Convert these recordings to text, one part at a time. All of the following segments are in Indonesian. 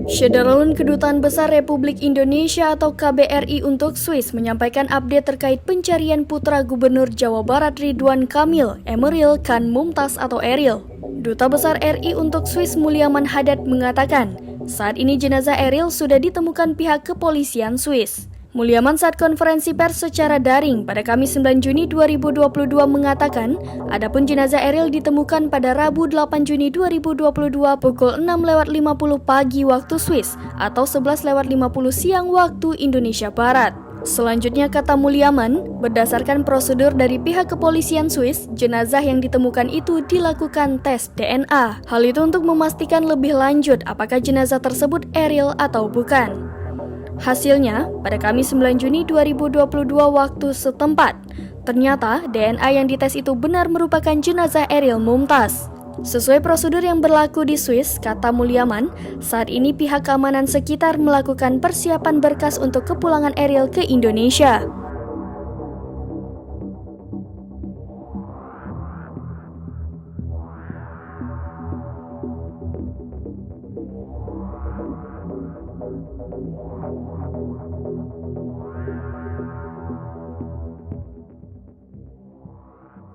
Syederalun Kedutaan Besar Republik Indonesia atau KBRI untuk Swiss menyampaikan update terkait pencarian putra Gubernur Jawa Barat Ridwan Kamil, Emeril Khan Mumtaz atau Eril. Duta Besar RI untuk Swiss Mulyaman Haddad mengatakan, saat ini jenazah Eril sudah ditemukan pihak kepolisian Swiss. Mulyaman saat konferensi pers secara daring pada Kamis 9 Juni 2022 mengatakan, adapun jenazah Eril ditemukan pada Rabu 8 Juni 2022 pukul 6.50 pagi waktu Swiss atau 11.50 siang waktu Indonesia Barat. Selanjutnya, kata Mulyaman, berdasarkan prosedur dari pihak kepolisian Swiss, jenazah yang ditemukan itu dilakukan tes DNA. Hal itu untuk memastikan lebih lanjut apakah jenazah tersebut Eril atau bukan. Hasilnya, pada Kamis 9 Juni 2022 waktu setempat, ternyata DNA yang dites itu benar merupakan jenazah Eril Mumtaz. Sesuai prosedur yang berlaku di Swiss, kata Mulyaman, saat ini pihak keamanan sekitar melakukan persiapan berkas untuk kepulangan Eril ke Indonesia.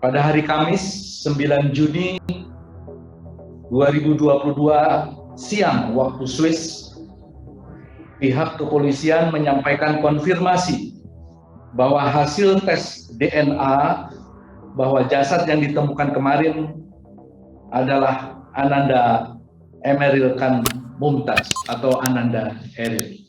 Pada hari Kamis 9 Juni 2022 siang waktu Swiss, pihak kepolisian menyampaikan konfirmasi bahwa hasil tes DNA bahwa jasad yang ditemukan kemarin adalah Ananda Emeril Khan Mumtaz atau Ananda Eril.